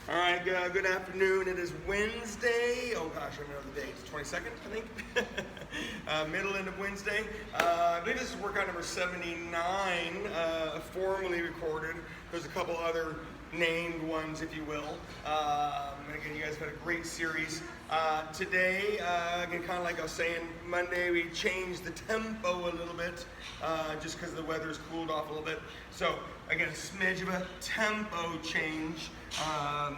All right, good afternoon. It is Wednesday. Oh gosh, I don't know the date. It's 22nd, I think. Middle end of Wednesday. I believe this is workout number 79, formally recorded. There's a couple other named ones, if you will. Again, you guys have had a great series. Today, again, kind of like I was saying, Monday we changed the tempo a little bit, just because the weather's cooled off a little bit. So again, a smidge of a tempo change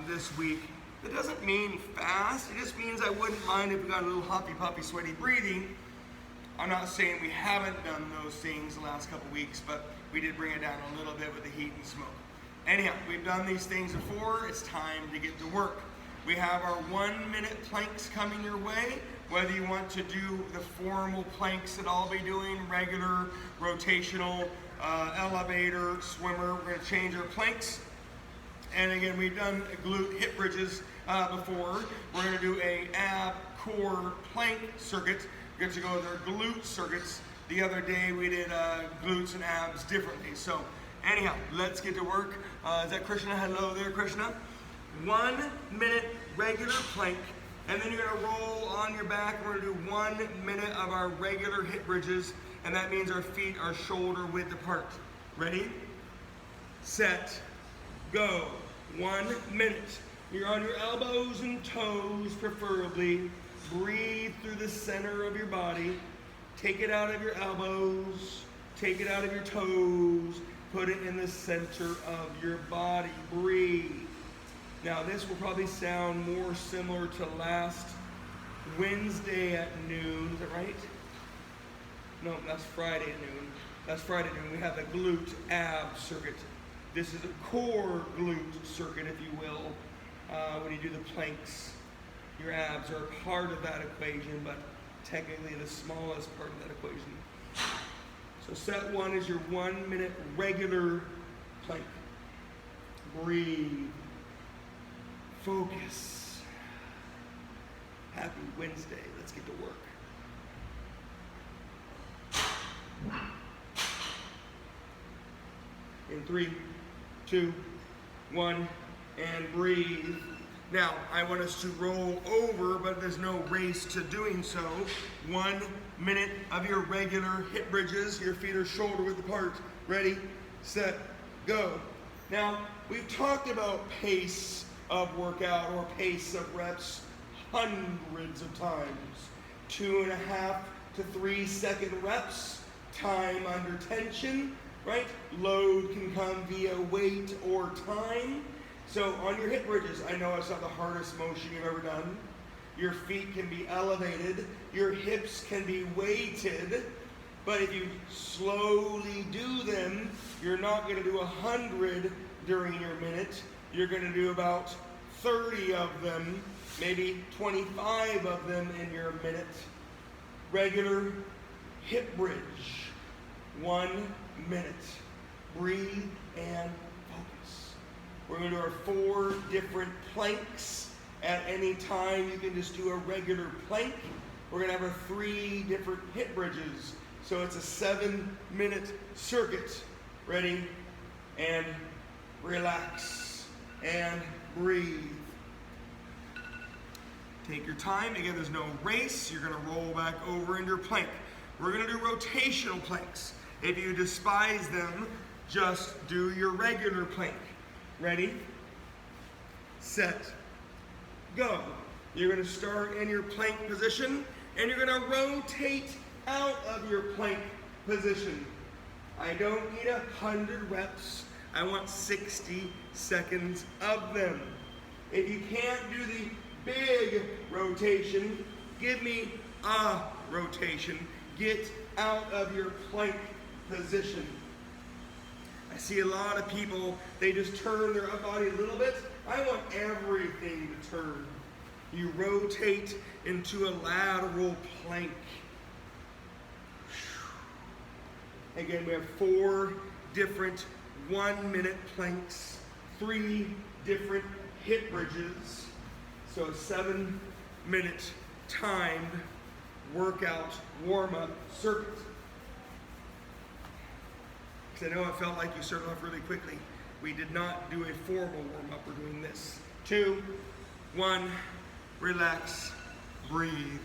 this week. It doesn't mean fast, it just means I wouldn't mind if we got a little hoppy, puppy, sweaty breathing. I'm not saying we haven't done those things the last couple weeks, but we did bring it down a little bit with the heat and smoke. Anyhow, we've done these things before. It's time to get to work. We have our 1 minute planks coming your way. Whether you want to do the formal planks that I'll be doing, regular, rotational, elevator, swimmer, we're gonna change our planks. And again, we've done glute hip bridges before. We're gonna do a ab core plank circuit. We get to go with our glute circuits. The other day we did glutes and abs differently. So anyhow, let's get to work. Is that Krishna? Hello there, Krishna. 1 minute regular plank, and then you're gonna roll on your back. We're gonna do 1 minute of our regular hip bridges, and that means our feet are shoulder width apart. Ready, set, go. 1 minute. You're on your elbows and toes, preferably. Breathe through the center of your body. Take it out of your elbows, take it out of your toes, put it in the center of your body. Breathe. Now this will probably sound more similar to last Wednesday at noon, is that right? No, that's Friday at noon. That's Friday at noon. We have the glute ab circuit. This is a core glute circuit, if you will. When you do the planks, your abs are a part of that equation, but technically the smallest part of that equation. So set one is your 1 minute regular plank. Breathe. Focus. Happy Wednesday. Let's get to work. In 3, 2, 1, and breathe. Now, I want us to roll over, but there's no race to doing so. 1 minute of your regular hip bridges. Your feet are shoulder width apart. Ready, set, go. Now, we've talked about pace of workout or pace of reps hundreds of times. 2.5 to 3 second reps, time under tension, right? Load can come via weight or time. So on your hip bridges, I know it's not the hardest motion you've ever done. Your feet can be elevated, your hips can be weighted, but if you slowly do them, you're not gonna do 100 during your minute. You're gonna do about 30 of them, maybe 25 of them in your minute. Regular hip bridge, 1 minute. Breathe and focus. We're going to do our 4 different planks. At any time, you can just do a regular plank. We're going to have our 3 different hip bridges. So it's a 7-minute circuit. Ready? And relax. And breathe. Take your time. Again, there's no race. You're going to roll back over into your plank. We're going to do rotational planks. If you despise them, just do your regular plank. Ready, set, go. You're going to start in your plank position, and you're going to rotate out of your plank position. I don't need 100 reps. I want 60 seconds of them. If you can't do the big rotation, give me a rotation. Get out of your plank position. I see a lot of people, they just turn their body a little bit. I want everything to turn. You rotate into a lateral plank. Again, we have 4 different 1 minute planks, 3 different hip bridges. So a 7-minute timed workout warm-up circuit. Because I know it felt like you started off really quickly. We did not do a formal warm-up. We're doing this. 2, 1, relax, breathe.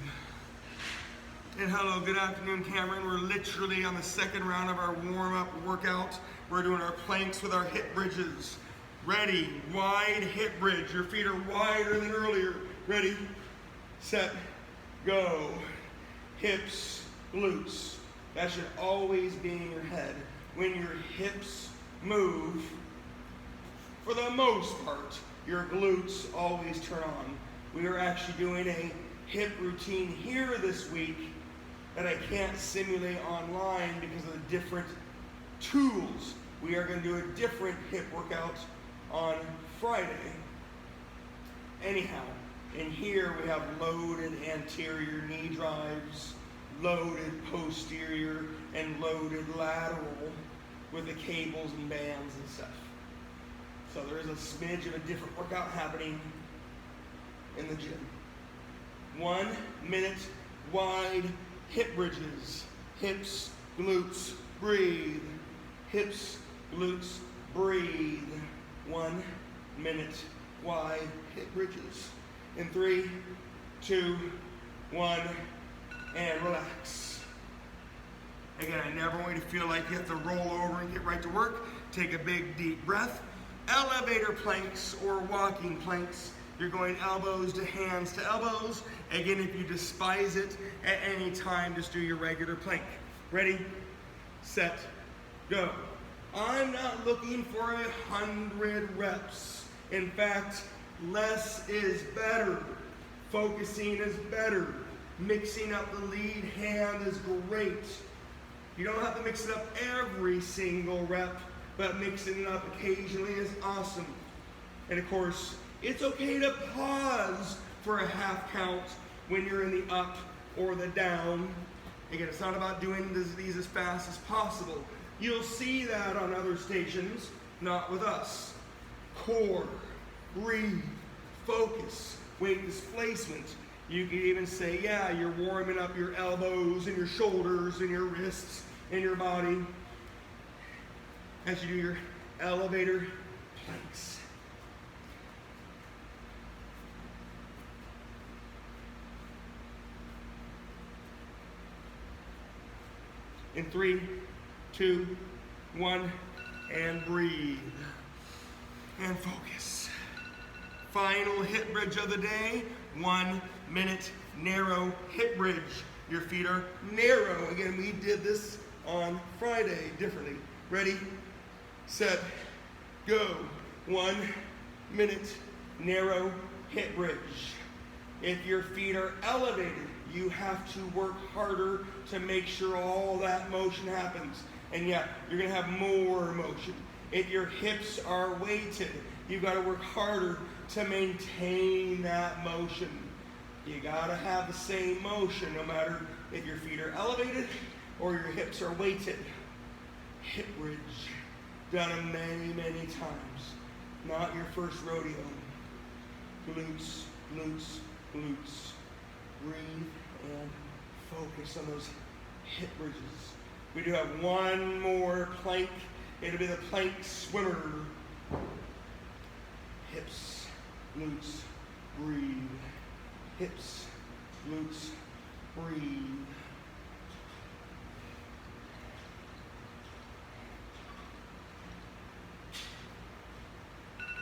And hello, good afternoon, Cameron. We're literally on the second round of our warm-up workout. We're doing our planks with our hip bridges. Ready, wide hip bridge. Your feet are wider than earlier. Ready, set, go. Hips, glutes. That should always be in your head. When your hips move, for the most part, your glutes always turn on. We are actually doing a hip routine here this week that I can't simulate online because of the different tools. We are going to do a different hip workout on Friday. Anyhow, in here we have loaded anterior knee drives, loaded posterior, and loaded lateral with the cables and bands and stuff. So there is a smidge of a different workout happening in the gym. 1 minute wide hip bridges. Hips, glutes, breathe. Hips, glutes, breathe. 1 minute wide hip bridges. In 3, 2, 1, and relax. Again, I never want you to feel like you have to roll over and get right to work. Take a big deep breath. Elevator planks or walking planks. You're going elbows to hands to elbows. Again, if you despise it at any time, just do your regular plank. Ready, set, go. I'm not looking for 100 reps. In fact, less is better. Focusing is better. Mixing up the lead hand is great. You don't have to mix it up every single rep, but mixing it up occasionally is awesome. And of course, it's okay to pause for a half count when you're in the up or the down. Again, it's not about doing these as fast as possible. You'll see that on other stations, not with us. Core, breathe, focus, weight displacement. You could even say, yeah, you're warming up your elbows and your shoulders and your wrists and your body as you do your elevator planks. In 3, 2, 1, and breathe. And focus. Final hip bridge of the day. 1 minute narrow hip bridge. Your feet are narrow. Again, we did this on Friday differently. Ready, set, go. 1 minute narrow hip bridge. If your feet are elevated, you have to work harder to make sure all that motion happens. And yeah, you're gonna have more motion. If your hips are weighted, you've got to work harder to maintain that motion. You gotta have the same motion no matter if your feet are elevated or your hips are weighted. Hip bridge, done it many, many times. Not your first rodeo. Glutes, glutes, glutes. Breathe and focus on those hip bridges. We do have one more plank. It'll be the plank swimmer. Hips, glutes, breathe. Hips, glutes, breathe.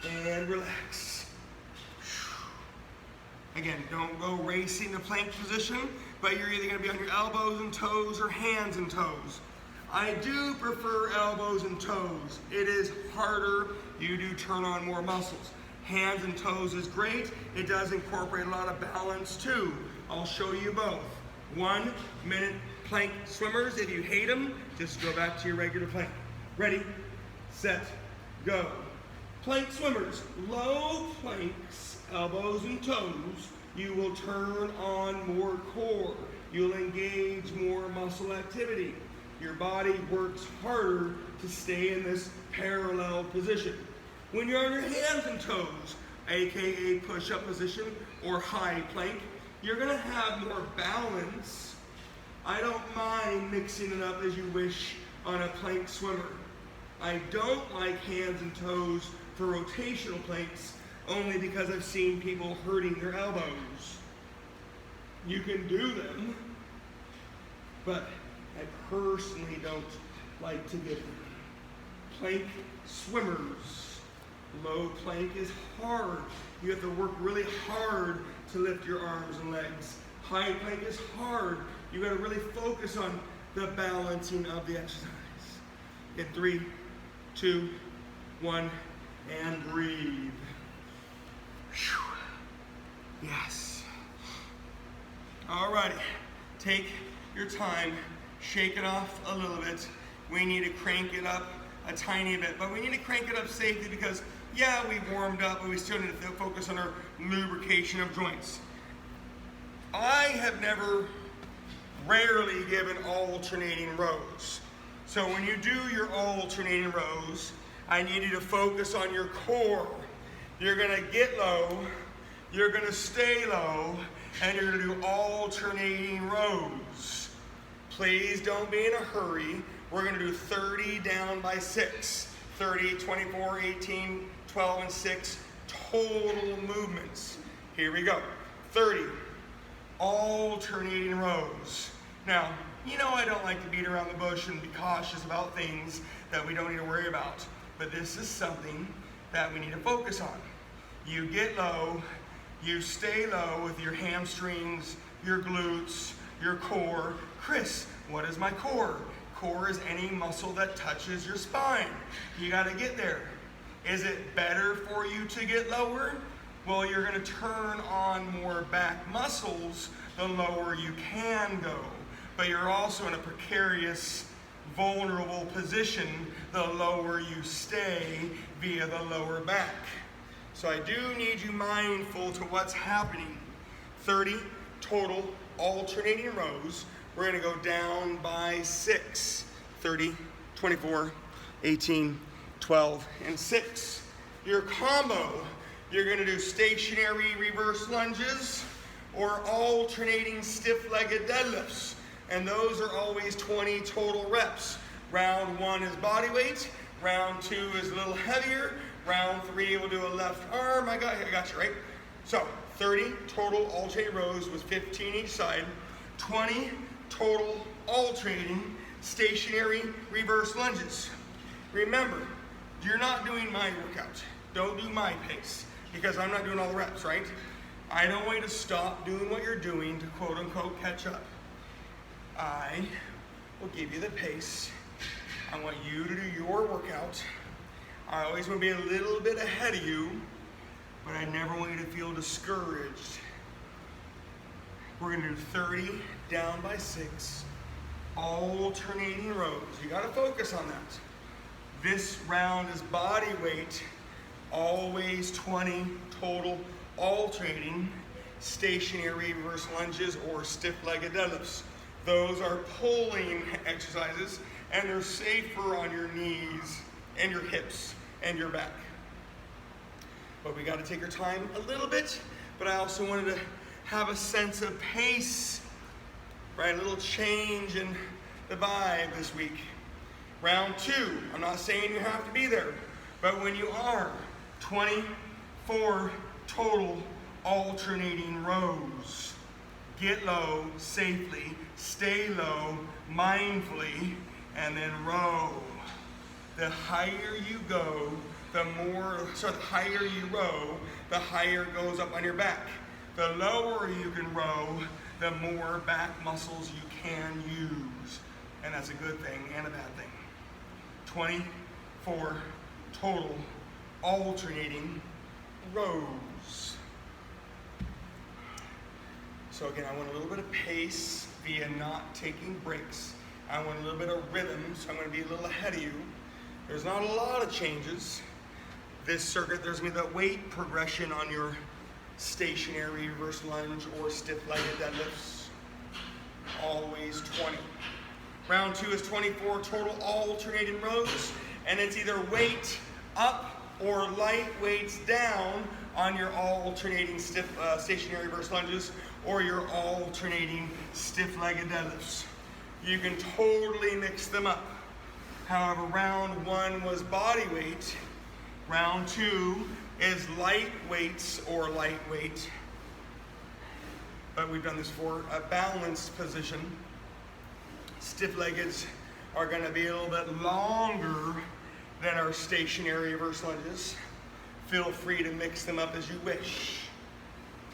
And relax. Again, don't go racing the plank position, but you're either going to be on your elbows and toes or hands and toes. I do prefer elbows and toes. It is harder. You do turn on more muscles. Hands and toes is great. It does incorporate a lot of balance too. I'll show you both. 1 minute plank swimmers. If you hate them, just go back to your regular plank. Ready, set, go. Plank swimmers, low planks, elbows and toes. You will turn on more core. You'll engage more muscle activity. Your body works harder to stay in this parallel position. When you're on your hands and toes, aka push-up position or high plank, you're gonna have more balance. I don't mind mixing it up as you wish on a plank swimmer. I don't like hands and toes for rotational planks only because I've seen people hurting their elbows. You can do them, but I personally don't like to get them. Plank swimmers. Low plank is hard. You have to work really hard to lift your arms and legs. High plank is hard. You got to really focus on the balancing of the exercise. In 3, 2, 1, and breathe. Whew. Yes. Alrighty. Take your time. Shake it off a little bit. We need to crank it up a tiny bit, but we need to crank it up safely because, yeah, we warmed up, but we still need to focus on our lubrication of joints. I have rarely given alternating rows. So when you do your alternating rows, I need you to focus on your core. You're gonna get low, you're gonna stay low, and you're gonna do alternating rows. Please don't be in a hurry. We're gonna do 30 down by 6. 30, 24, 18, 12, and 6 total movements. Here we go. 30, alternating rows. Now, you know I don't like to beat around the bush and be cautious about things that we don't need to worry about, but this is something that we need to focus on. You get low, you stay low with your hamstrings, your glutes, your core. Chris, what is my core? Core is any muscle that touches your spine. You gotta get there. Is it better for you to get lower? Well, you're gonna turn on more back muscles the lower you can go. But you're also in a precarious, vulnerable position the lower you stay via the lower back. So I do need you mindful to what's happening. 30 total alternating rows. We're gonna go down by 6. 30, 24, 18, 12, and 6. Your combo, you're gonna do stationary reverse lunges or alternating stiff-legged deadlifts. And those are always 20 total reps. Round 1 is body weight. Round 2 is a little heavier. Round 3, we'll do a left arm. I got you, right? So 30 total alternating rows with 15 each side. 20 total alternating stationary reverse lunges. Remember, you're not doing my workout. Don't do my pace because I'm not doing all the reps, right? I don't want you to stop doing what you're doing to quote unquote catch up. I will give you the pace. I want you to do your workout. I always want to be a little bit ahead of you, but I never want you to feel discouraged. We're gonna do 30 down by 6, alternating rows. You gotta focus on that. This round is body weight, always 20 total alternating stationary reverse lunges or stiff-legged deadlifts. Those are pulling exercises and they're safer on your knees and your hips and your back. But we gotta take our time a little bit, but I also wanted to have a sense of pace, right? A little change in the vibe this week. Round 2, I'm not saying you have to be there, but when you are, 24 total alternating rows. Get low safely, stay low mindfully, and then row. The higher you go, the higher you row, the higher it goes up on your back. The lower you can row, the more back muscles you can use. And that's a good thing and a bad thing. 24 total alternating rows. So again, I want a little bit of pace via not taking breaks. I want a little bit of rhythm, so I'm going to be a little ahead of you. There's not a lot of changes. This circuit, there's going to be the weight progression on your stationary reverse lunge or stiff-legged deadlifts. Always 20. Round 2 is 24 total alternating rows, and it's either weight up or light weights down on your alternating stationary reverse lunges or your alternating stiff-legged deadlifts. You can totally mix them up. However, round 1 was body weight. Round 2 is light weights or lightweight, but we've done this for a balanced position. Stiff-leggeds are going to be a little bit longer than our stationary reverse lunges. Feel free to mix them up as you wish,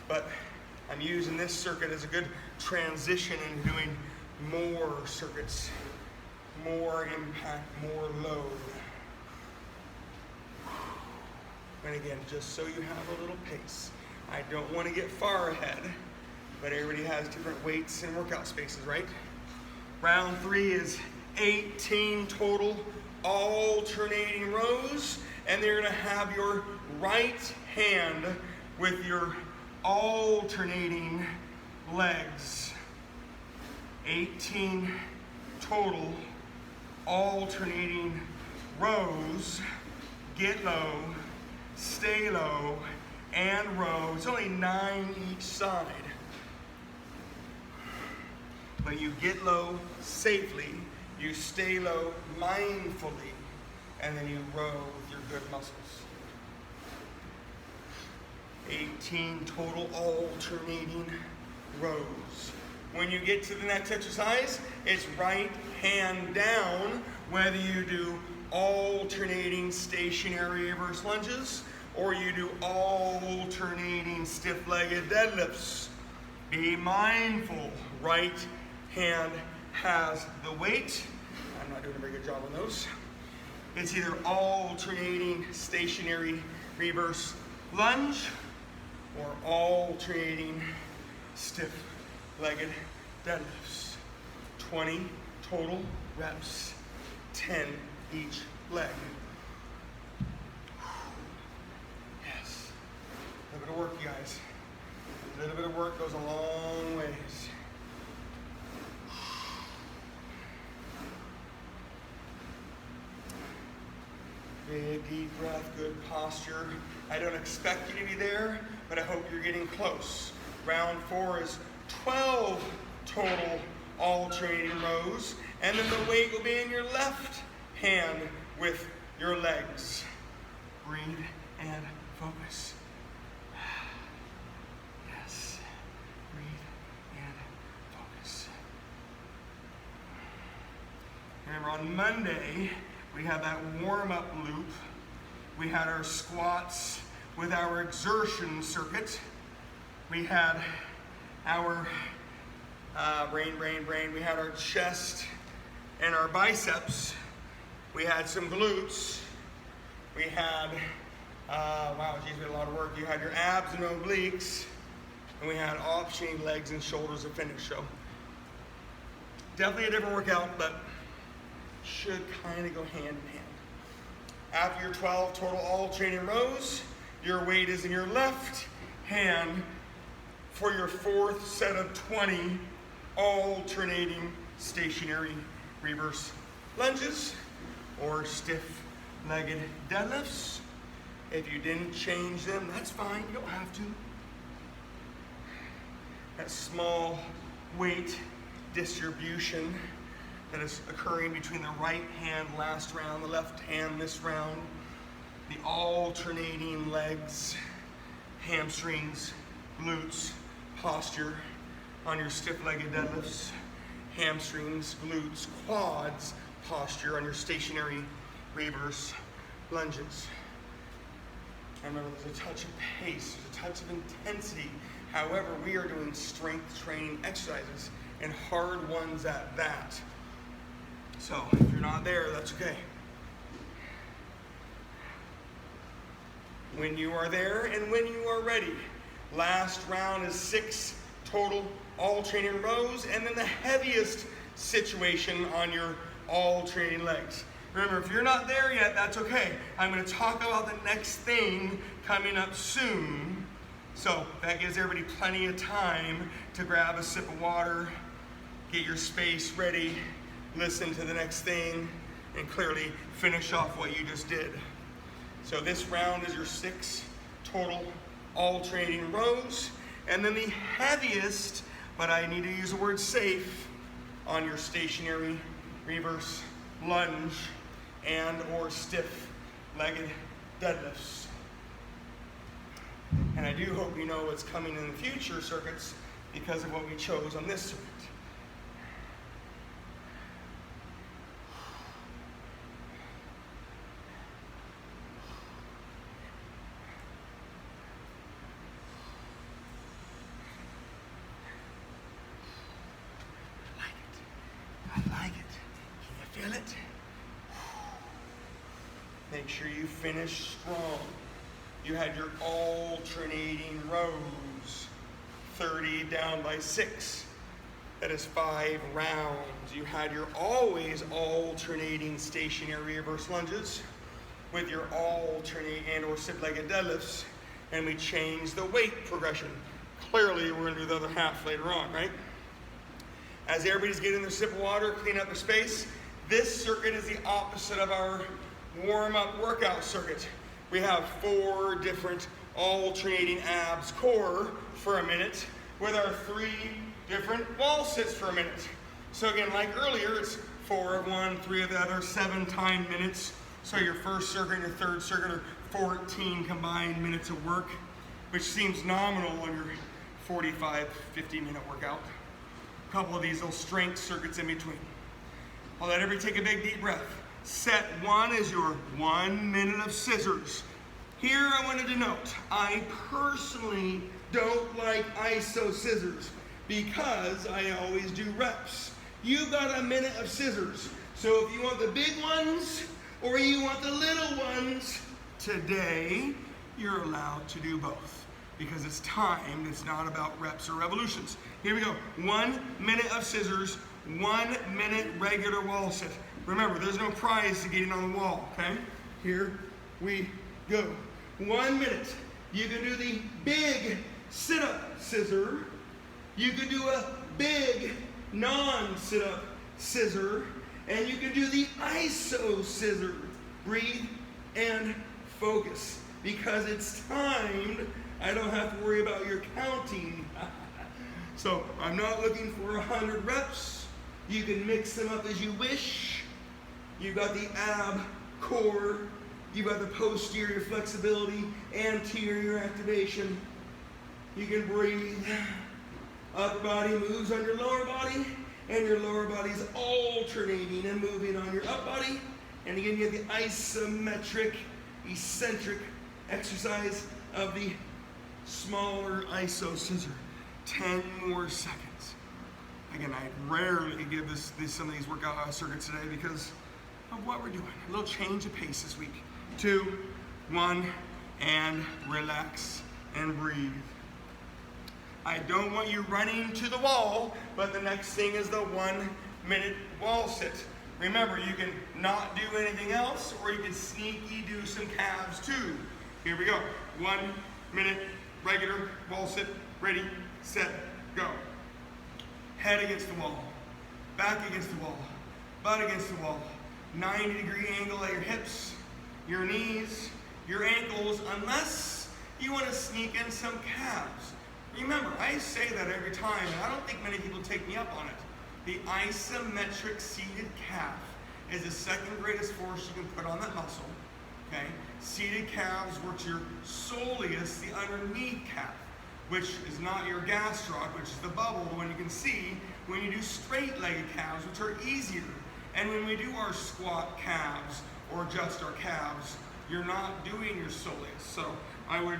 but I'm using this circuit as a good transition into doing more circuits, more impact, more load. And again, just so you have a little pace. I don't want to get far ahead, but everybody has different weights and workout spaces, right? Round 3 is 18 total alternating rows, and they're going to have your right hand with your alternating legs. 18 total alternating rows. Get low, stay low, and row. It's only 9 each side. But you get low safely, you stay low mindfully, and then you row with your good muscles. 18 total alternating rows. When you get to the next exercise, it's right hand down, whether you do alternating stationary reverse lunges or you do alternating stiff-legged deadlifts. Be mindful, right hand has the weight. I'm not doing a very good job on those. It's either alternating stationary reverse lunge or alternating stiff-legged deadlifts. 20 total reps, 10 each leg. Yes. A little bit of work, you guys. A little bit of work goes a long ways. Big deep breath, good posture. I don't expect you to be there, but I hope you're getting close. Round 4 is 12 total alternating rows, and then the weight will be in your left hand with your legs. Breathe and focus. Yes. Breathe and focus. Remember, on Monday, we had that warm-up loop. We had our squats with our exertion circuit. We had our brain. We had our chest and our biceps. We had some glutes. We had, wow, geez, we had a lot of work. You had your abs and obliques. And we had optioning legs and shoulders to finish. So definitely a different workout, but should kind of go hand in hand. After your 12 total alternating rows, your weight is in your left hand for your 4th set of 20 alternating stationary reverse lunges or stiff-legged deadlifts. If you didn't change them, that's fine, you don't have to. That small weight distribution that is occurring between the right hand last round, the left hand this round, the alternating legs, hamstrings, glutes, posture on your stiff-legged deadlifts, hamstrings, glutes, quads, posture on your stationary reverse lunges. And remember, there's a touch of pace, there's a touch of intensity. However, we are doing strength training exercises, and hard ones at that. So if you're not there, that's okay. When you are there and when you are ready, last round is 6 total alternating rows, and then the heaviest situation on your alternating legs. Remember, if you're not there yet, that's okay. I'm going to talk about the next thing coming up soon. So that gives everybody plenty of time to grab a sip of water, get your space ready, listen to the next thing, and clearly finish off what you just did. So this round is your 6 total alternating rows, and then the heaviest, but I need to use the word safe, on your stationary reverse lunge and or stiff-legged deadlifts. And I do hope you know what's coming in the future circuits because of what we chose on this circuit. I like it. Can you feel it? Make sure you finish strong. You had your alternating rows, 30 down by 6. That is 5 rounds. You had your always alternating stationary reverse lunges with your alternate and or sit-legged deadlifts, and we changed the weight progression. Clearly, we're gonna do the other half later on, right? As everybody's getting their sip of water, clean up the space, this circuit is the opposite of our warm-up workout circuit. We have 4 different alternating abs core for a minute with our 3 different wall sits for a minute. So again, like earlier, it's 4 of one, 3 of the other, 7 time minutes. So your first circuit and your third circuit are 14 combined minutes of work, which seems nominal on your 45, 50-minute workout. A couple of these little strength circuits in between. I'll let everybody take a big deep breath. Set 1 is your 1 minute of scissors. Here I wanted to note, I personally don't like iso scissors because I always do reps. You got a minute of scissors. So if you want the big ones or you want the little ones, today you're allowed to do both because it's timed. It's not about reps or revolutions. Here we go. 1 minute of scissors, 1 minute regular wall sit. Remember, there's no prize to getting on the wall, okay? Here we go. 1 minute. You can do the big sit-up scissor. You can do a big non-sit-up scissor. And you can do the iso scissor. Breathe and focus. Because it's timed, I don't have to worry about your counting. So I'm not looking for 100 reps. You can mix them up as you wish. You've got the ab core. You've got the posterior flexibility, anterior activation. You can breathe. Upper body moves on your lower body, and your lower body's alternating and moving on your upper body. And again, you have the isometric, eccentric exercise of the smaller iso scissor. 10 more seconds. Again, I rarely give some of these workout circuits today because of what we're doing. A little change of pace this week. 2, 1, and relax and breathe. I don't want you running to the wall, but the next thing is the 1 minute wall sit. Remember, you can not do anything else, or you can sneaky do some calves too. Here we go. 1 minute regular wall sit. Ready, set, go. Head against the wall, back against the wall, butt against the wall. 90-degree angle at your hips, your knees, your ankles, unless you want to sneak in some calves. Remember, I say that every time, and I don't think many people take me up on it. The isometric seated calf is the second greatest force you can put on that muscle. Okay? Seated calves works your soleus, the underneath calf, which is not your gastroc, which is the bubble, the one you can see when you do straight-legged calves, which are easier. And when we do our squat calves or adjust our calves, you're not doing your soleus. So I would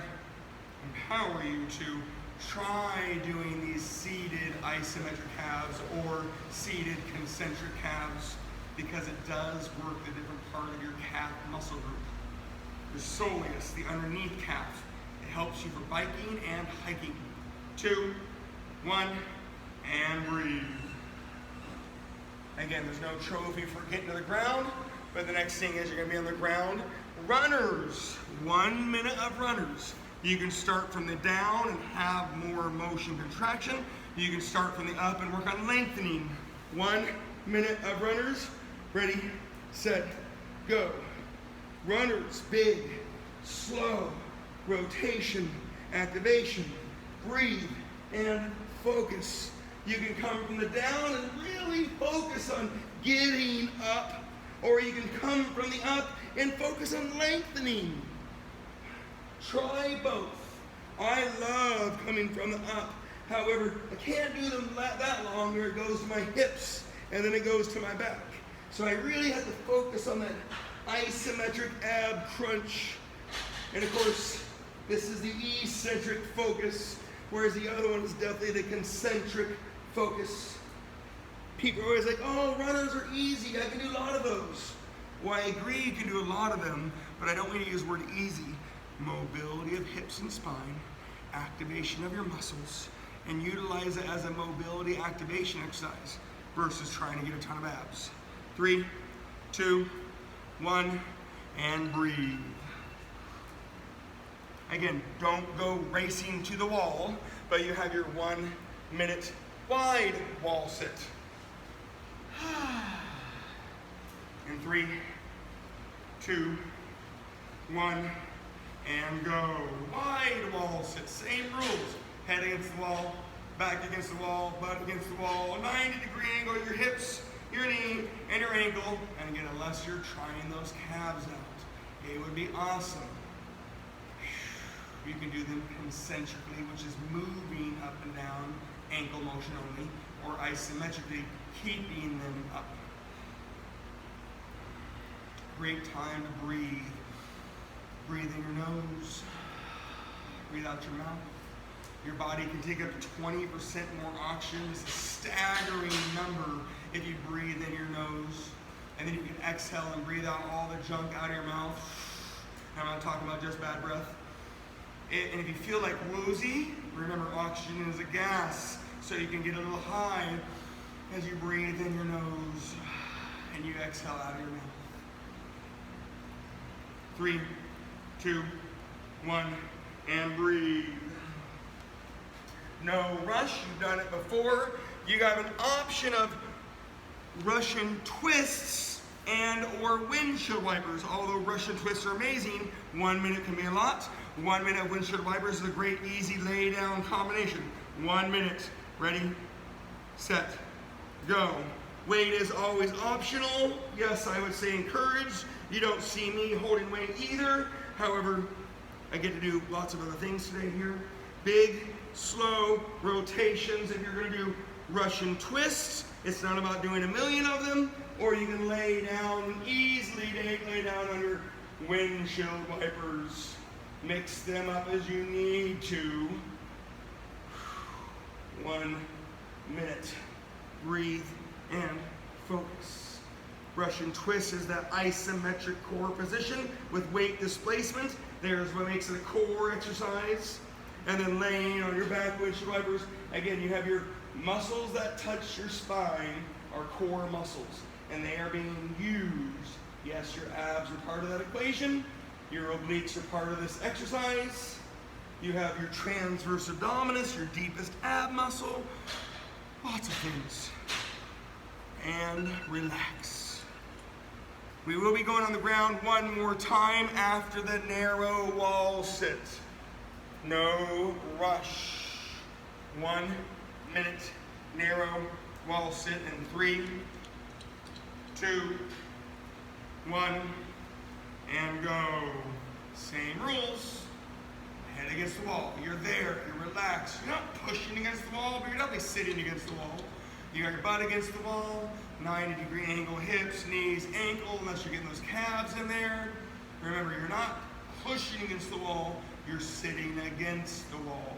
empower you to try doing these seated isometric calves or seated concentric calves because it does work the different part of your calf muscle group. Your soleus, the underneath calf. It helps you for biking and hiking. 2, 1, and breathe. Again, there's no trophy for getting to the ground, but the next thing is you're gonna be on the ground. Runners, 1 minute of runners. You can start from the down and have more motion contraction. You can start from the up and work on lengthening. 1 minute of runners. Ready, set, go. Runners, big, slow, rotation, activation, breathe, and focus. You can come from the down and really focus on getting up, or you can come from the up and focus on lengthening. Try both. I coming from the up. However, I can't do them that long where it goes to my hips and then it goes to my back. So I really have to focus on that isometric ab crunch. And of course, this is the eccentric focus, whereas the other one is definitely the concentric focus. People are always like, oh, runners are easy, I can do a lot of those. Well, I agree you can do a lot of them, but I don't want to use the word easy. Mobility of hips and spine, activation of your muscles, and utilize it as a mobility activation exercise versus trying to get a ton of abs. 3, 2, 1, and breathe. Again, don't go racing to the wall, but you have your 1 minute wide wall sit. In 3, 2, 1, and go. Wide wall sit, same rules. Head against the wall, back against the wall, butt against the wall, 90-degree angle at your hips, your knee, and your ankle. And again, unless you're trying those calves out, it would be awesome. You can do them concentrically, which is moving up and down, ankle motion only, or isometrically, keeping them up. Great time to breathe. Breathe in your nose, breathe out your mouth. Your body can take up to 20% more oxygen. It's a staggering number if you breathe in your nose. And then you can exhale and breathe out all the junk out of your mouth. I'm not talking about just bad breath. And if you feel like woozy, remember oxygen is a gas, so you can get a little high as you breathe in your nose and you exhale out of your mouth. 3, 2, 1, and breathe. No rush, you've done it before. You have an option of Russian twists and or windshield wipers. Although Russian twists are amazing, 1 minute can be a lot. 1 minute of windshield wipers is a great easy lay down combination. 1 minute, ready, set, go. Weight is always optional. Yes, I would say encouraged. You don't see me holding weight either. However, I get to do lots of other things today here. Big, slow rotations. If you're going to do Russian twists, it's not about doing a million of them, or you can lay down easily, lay down under windshield wipers. Mix them up as you need to. 1 minute. Breathe and focus. Russian twist is that isometric core position with weight displacement. There's what makes it a core exercise. And then laying on your back windshield wipers. Again, you have your muscles that touch your spine are core muscles, and they are being used. Yes, your abs are part of that equation. Your obliques are part of this exercise. You have your transverse abdominis, your deepest ab muscle. Lots of things. And relax. We will be going on the ground one more time after the narrow wall sit. No rush. 1 minute narrow wall sit in 3, 2, 1, and go. Same rules. Head against the wall. You're there. You're relaxed. You're not pushing against the wall, but you're definitely sitting against the wall. You got your butt against the wall, 90-degree angle, hips, knees, ankle, unless you're getting those calves in there. Remember, you're not pushing against the wall, you're sitting against the wall.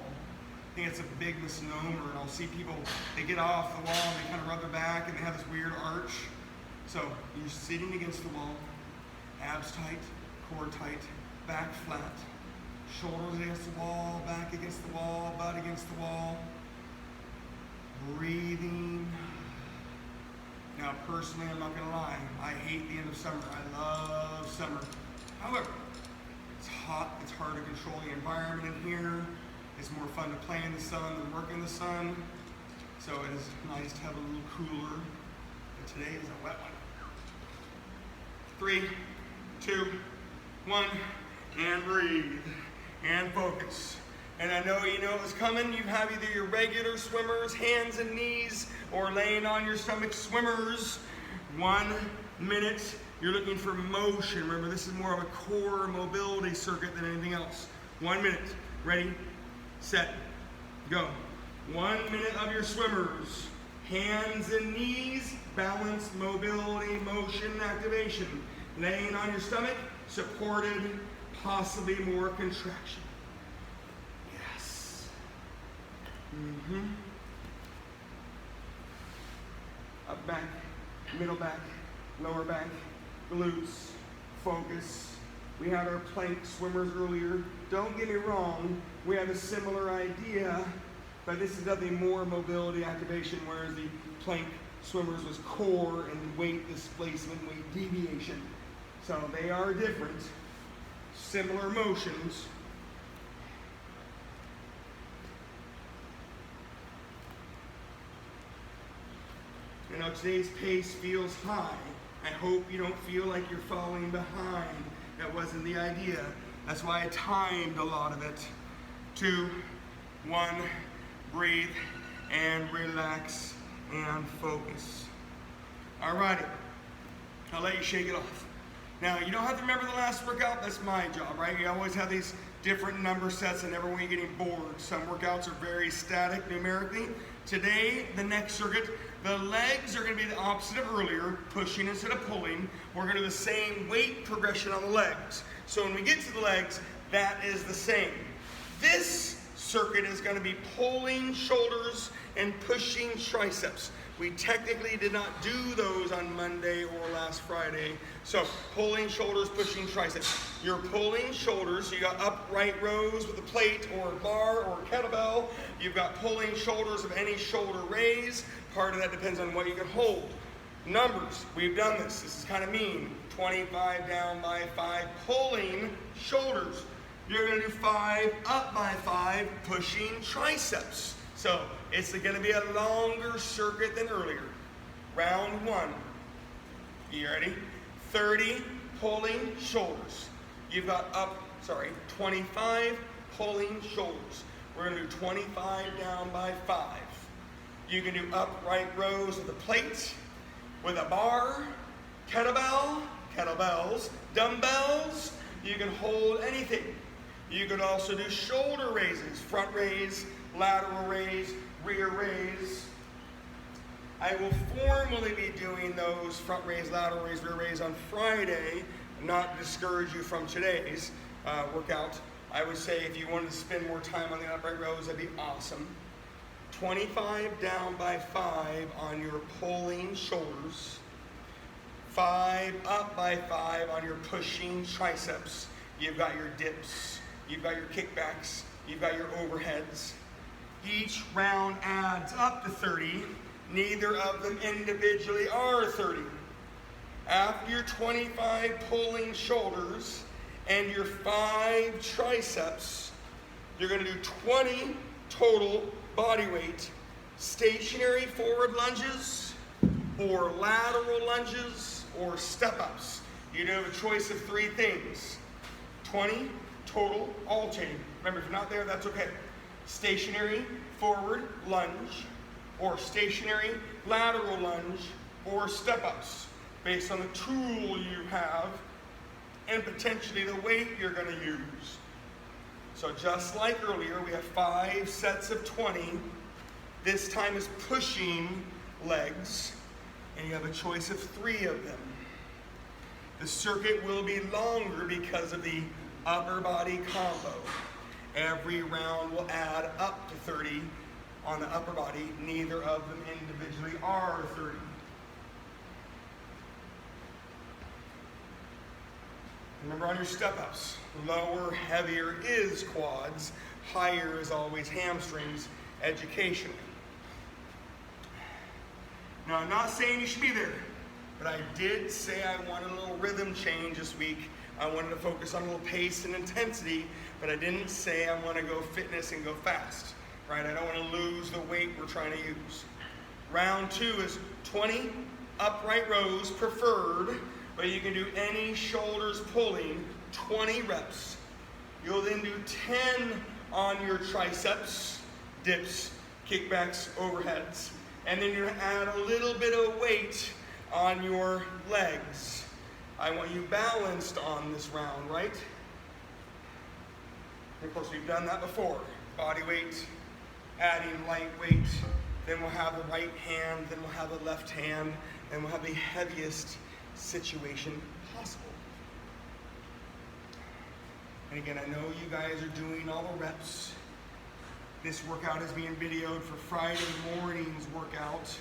I think it's a big misnomer, and I'll see people, they get off the wall and they kind of rub their back and they have this weird arch. So you're sitting against the wall, abs tight, core tight, back flat, shoulders against the wall, back against the wall, butt against the wall. Breathing. Now, personally, I'm not gonna lie, I hate the end of summer. I love summer. However, it's hot, it's hard to control the environment in here. It's more fun to play in the sun than work in the sun. So it is nice to have a little cooler. But today is a wet one. 3, 2, 1, and breathe. And focus. And I know you know it was coming. You have either your regular swimmers, hands and knees, or laying on your stomach swimmers. 1 minute. You're looking for motion. Remember, this is more of a core mobility circuit than anything else. 1 minute. Ready, set, Go. 1 minute of your swimmers. Hands and knees, balance, mobility, motion, activation. Laying on your stomach, supported, possibly more contraction. Yes. Up back, middle back, lower back, glutes, focus. We had our plank swimmers earlier. Don't get me wrong, we have a similar idea, but this is definitely more mobility activation, whereas the plank swimmers was core and weight displacement, weight deviation. So they are different, similar motions. You know, today's pace feels high. I hope you don't feel like you're falling behind. That wasn't the idea. That's why I timed a lot of it. 2, 1, breathe and relax and focus. Alrighty, I'll let you shake it off. Now, you don't have to remember the last workout. That's my job, right? You always have these different number sets and never want you getting bored. Some workouts are very static numerically. Today, the next circuit, the legs are going to be the opposite of earlier, pushing instead of pulling. We're going to do the same weight progression on the legs. So when we get to the legs, that is the same. This circuit is going to be pulling shoulders and pushing triceps. We technically did not do those on Monday or last Friday. So pulling shoulders, pushing triceps. You're pulling shoulders, you got upright rows with a plate or a bar or a kettlebell. You've got pulling shoulders of any shoulder raise. Part of that depends on what you can hold. Numbers, we've done this. This is kind of mean. 25 down by 5, pulling shoulders. You're going to do 5 up by 5, pushing triceps. So it's going to be a longer circuit than earlier. Round 1. You ready? 30 pulling shoulders. You've got 25 pulling shoulders. We're going to do 25 down by 5. You can do upright rows with a plate, with a bar, kettlebells, dumbbells. You can hold anything. You can also do shoulder raises, front raise, lateral raise, rear raise. I will formally be doing those front raise, lateral raise, rear raise on Friday, not to discourage you from today's workout. I would say if you wanted to spend more time on the upright rows, that'd be awesome. 25 down by 5 on your pulling shoulders. 5 up by 5 on your pushing triceps. You've got your dips, you've got your kickbacks, you've got your overheads. Each round adds up to 30. Neither of them individually are 30. After your 25 pulling shoulders and your 5 triceps, you're going to do 20 total body weight stationary forward lunges or lateral lunges or step-ups. You do have a choice of 3 things. 20 total alternating. Remember, if you're not there, that's okay. Stationary forward lunge or stationary lateral lunge or step-ups based on the tool you have and potentially the weight you're going to use. So just like earlier, we have 5 sets of 20. This time is pushing legs, and you have a choice of 3 of them. The circuit will be longer because of the upper body combo. Every round will add up to 30 on the upper body. Neither of them individually are 30. Remember on your step-ups, lower, heavier is quads, higher is always hamstrings, education. Now, I'm not saying you should be there, but I did say I wanted a little rhythm change this week. I wanted to focus on a little pace and intensity, but I didn't say I want to go fitness and go fast, right? I don't want to lose the weight we're trying to use. Round 2 is 20 upright rows preferred, but you can do any shoulders pulling, 20 reps. You'll then do 10 on your triceps, dips, kickbacks, overheads, and then you're going to add a little bit of weight on your legs. I want you balanced on this round, right? And of course, we've done that before. Body weight, adding light weight. Then we'll have the right hand, then we'll have the left hand, and we'll have the heaviest situation possible. And again, I know you guys are doing all the reps. This workout is being videoed for Friday morning's workout,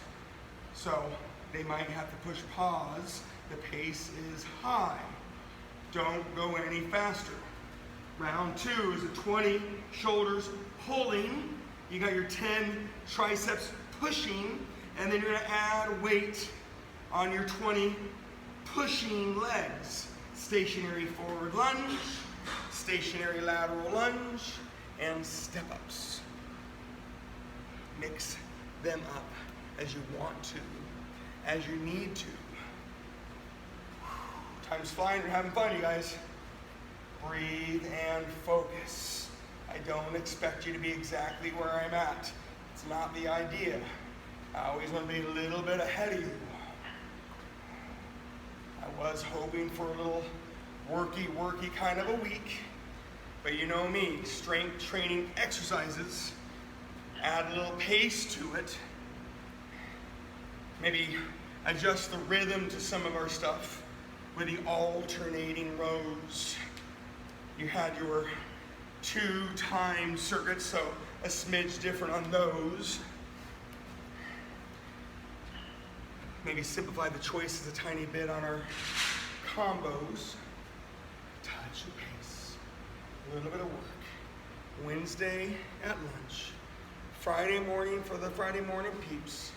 so they might have to push pause. The pace is high. Don't go any faster. Round 2 is a 20 shoulders pulling. You got your 10 triceps pushing, and then you're gonna add weight on your 20 pushing legs. Stationary forward lunge, stationary lateral lunge, and step-ups. Mix them up as you want to, as you need to. Time's flying, you're having fun, you guys. Breathe and focus. I don't expect you to be exactly where I'm at. It's not the idea. I always want to be a little bit ahead of you. I was hoping for a little worky kind of a week, but you know me, strength training exercises, add a little pace to it, maybe adjust the rhythm to some of our stuff with the alternating rows. You had your 2-time circuits, so a smidge different on those. Maybe simplify the choices a tiny bit on our combos. Touch the pace. A little bit of work. Wednesday at lunch. Friday morning for the Friday morning peeps.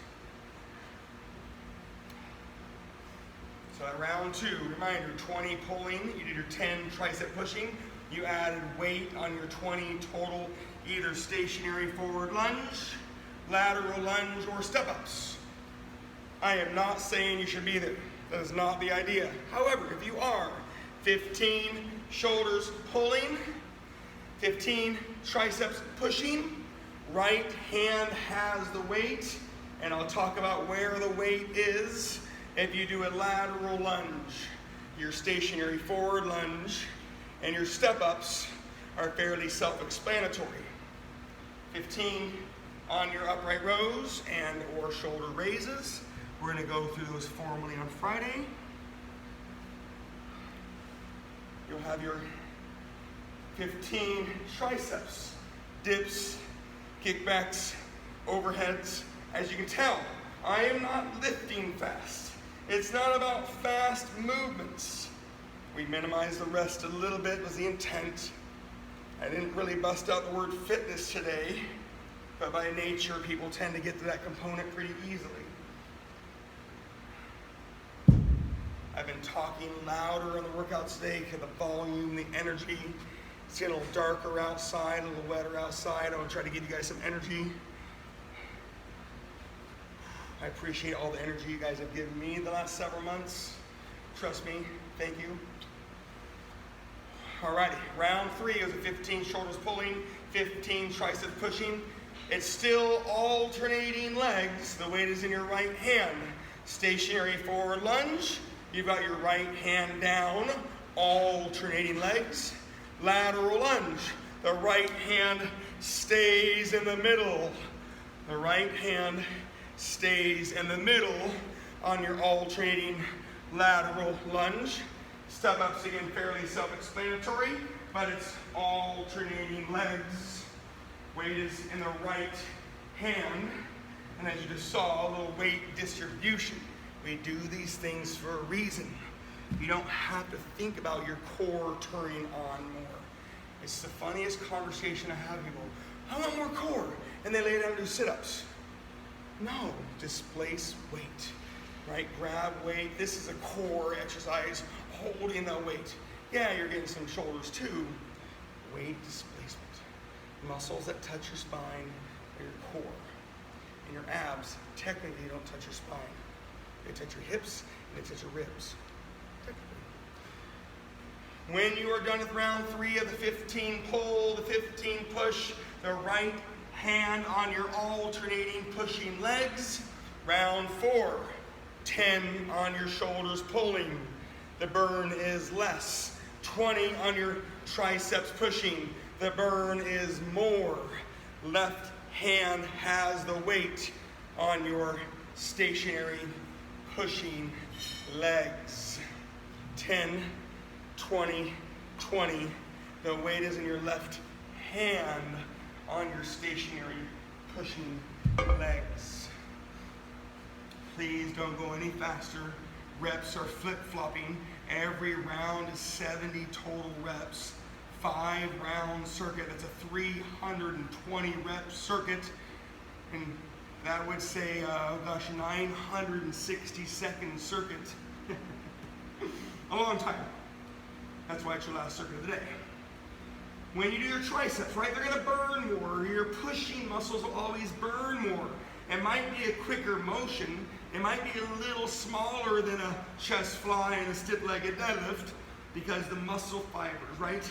So at round 2, reminder, 20 pulling, you did your 10 tricep pushing, you added weight on your 20 total, either stationary forward lunge, lateral lunge, or step-ups. I am not saying you should be there. That is not the idea. However, if you are, 15 shoulders pulling, 15 triceps pushing, right hand has the weight, and I'll talk about where the weight is. If you do a lateral lunge, your stationary forward lunge, and your step-ups are fairly self-explanatory. 15 on your upright rows and or shoulder raises. We're gonna go through those formally on Friday. You'll have your 15 triceps, dips, kickbacks, overheads. As you can tell, I am not lifting fast. It's not about fast movements. We minimize the rest a little bit was the intent. I didn't really bust out the word fitness today, but by nature, people tend to get to that component pretty easily. I've been talking louder on the workouts today because the volume, the energy. It's getting a little darker outside, a little wetter outside. I want to try to give you guys some energy. I appreciate all the energy you guys have given me the last several months. Trust me, thank you. Alrighty, round 3 is a 15 shoulders pulling, 15 triceps pushing. It's still alternating legs. The weight is in your right hand. Stationary forward lunge. You've got your right hand down, alternating legs. Lateral lunge. The right hand stays in the middle. The right hand stays in the middle on your alternating lateral lunge. Step-ups, again, fairly self-explanatory, but it's alternating legs. Weight is in the right hand, and as you just saw, a little weight distribution. We do these things for a reason. You don't have to think about your core turning on more. It's the funniest conversation I have with people. I want more core, and they lay down and do sit-ups. No, displace weight, right? Grab weight. This is a core exercise, holding the weight. Yeah, you're getting some shoulders too. Weight displacement. Muscles that touch your spine are your core. And your abs, technically, don't touch your spine. They touch your hips and they touch your ribs. Technically. When you are done with round 3 of the 15 pull, the 15 push, the right hand on your alternating pushing legs. Round 4, 10 on your shoulders pulling. The burn is less. 20 on your triceps pushing. The burn is more. Left hand has the weight on your stationary pushing legs. 10, 20, 20. The weight is in your left hand on your stationary pushing legs. Please don't go any faster. Reps are flip-flopping. Every round is 70 total reps. 5-round circuit. That's a 320 rep circuit. And that would say, 960 second circuit. A long time. That's why it's your last circuit of the day. When you do your triceps, right, they're gonna burn more. Your pushing muscles will always burn more. It might be a quicker motion. It might be a little smaller than a chest fly and a stiff-legged deadlift because the muscle fibers, right?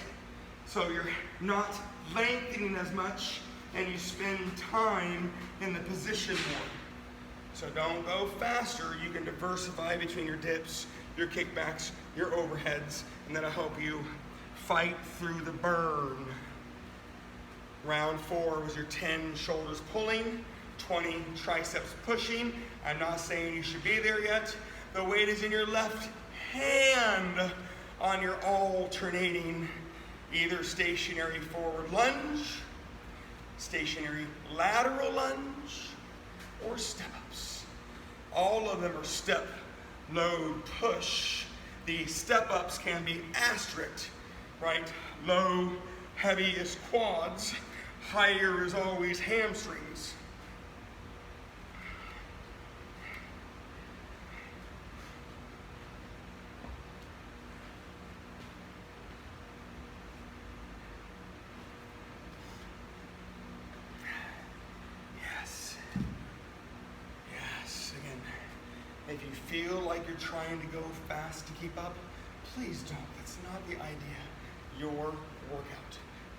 So you're not lengthening as much and you spend time in the position more. So don't go faster. You can diversify between your dips, your kickbacks, your overheads, and that'll help you fight through the burn. Round 4 was your 10 shoulders pulling, 20 triceps pushing. I'm not saying you should be there yet. The weight is in your left hand on your alternating either stationary forward lunge, stationary lateral lunge, or step-ups. All of them are step, load, push. The step-ups can be asterisk, right? Low, heavy is quads. Higher is always hamstrings. If you feel like you're trying to go fast to keep up, please don't. That's not the idea. Your workout,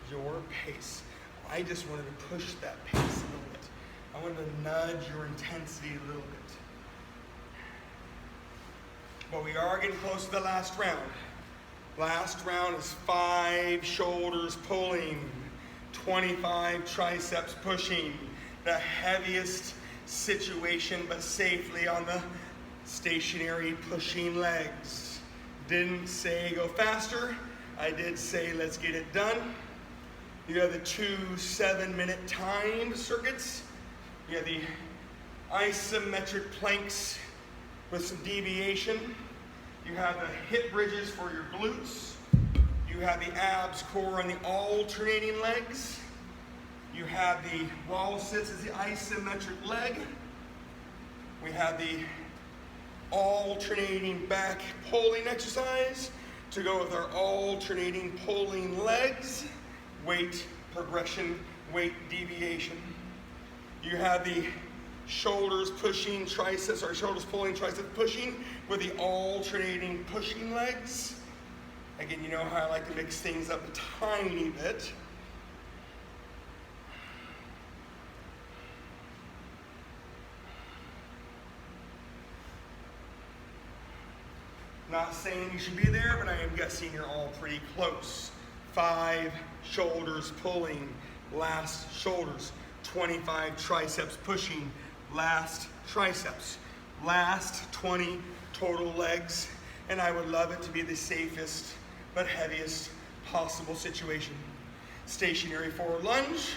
your pace. I just wanted to push that pace a little bit. I wanted to nudge your intensity a little bit. But we are getting close to the last round. Last round is 5 shoulders pulling, 25 triceps pushing. The heaviest situation, but safely on the stationary pushing legs. Didn't say go faster. I did say let's get it done. You have the 2 7-minute timed circuits. You have the isometric planks with some deviation. You have the hip bridges for your glutes. You have the abs core on the alternating legs. You have the wall sits as the isometric leg. We have the alternating back pulling exercise to go with our alternating pulling legs. Weight progression, weight deviation. You have the shoulders pushing, triceps, or shoulders pulling, triceps pushing with the alternating pushing legs. Again, you know how I like to mix things up a tiny bit. Not saying you should be there, but I am guessing you're all pretty close. 5 shoulders pulling, last shoulders. 25 triceps pushing, last triceps. Last 20 total legs, and I would love it to be the safest but heaviest possible situation. Stationary forward lunge,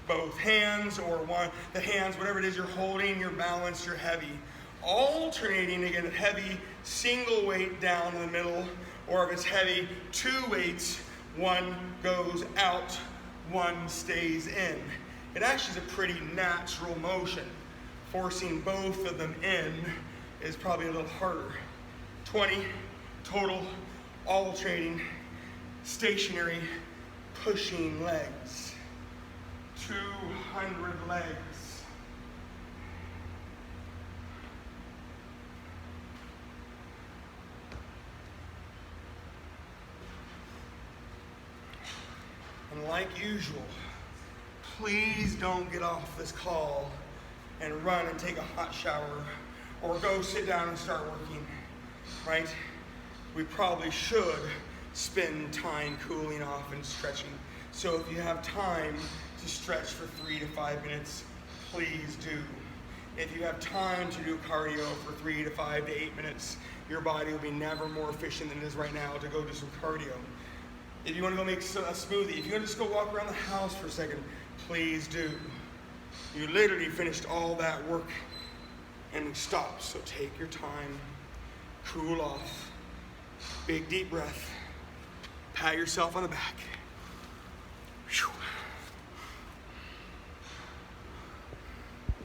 both hands or one, the hands, whatever it is you're holding, you're balanced, you're heavy. Alternating again, heavy single weight down in the middle, or if it's heavy, 2 weights, one goes out, one stays in. It actually is a pretty natural motion. Forcing both of them in is probably a little harder. 20 total alternating stationary pushing legs. 200 legs. And like usual, please don't get off this call and run and take a hot shower or go sit down and start working, right? We probably should spend time cooling off and stretching. So if you have time to to stretch for 3 to 5 minutes, please do. If you have time to do cardio for 3 to 5 to 8 minutes, your body will be never more efficient than it is right now to go do some cardio. If you want to go make a smoothie, if you want to just go walk around the house for a second, please do. You literally finished all that work and stop. So take your time, cool off, big deep breath, pat yourself on the back.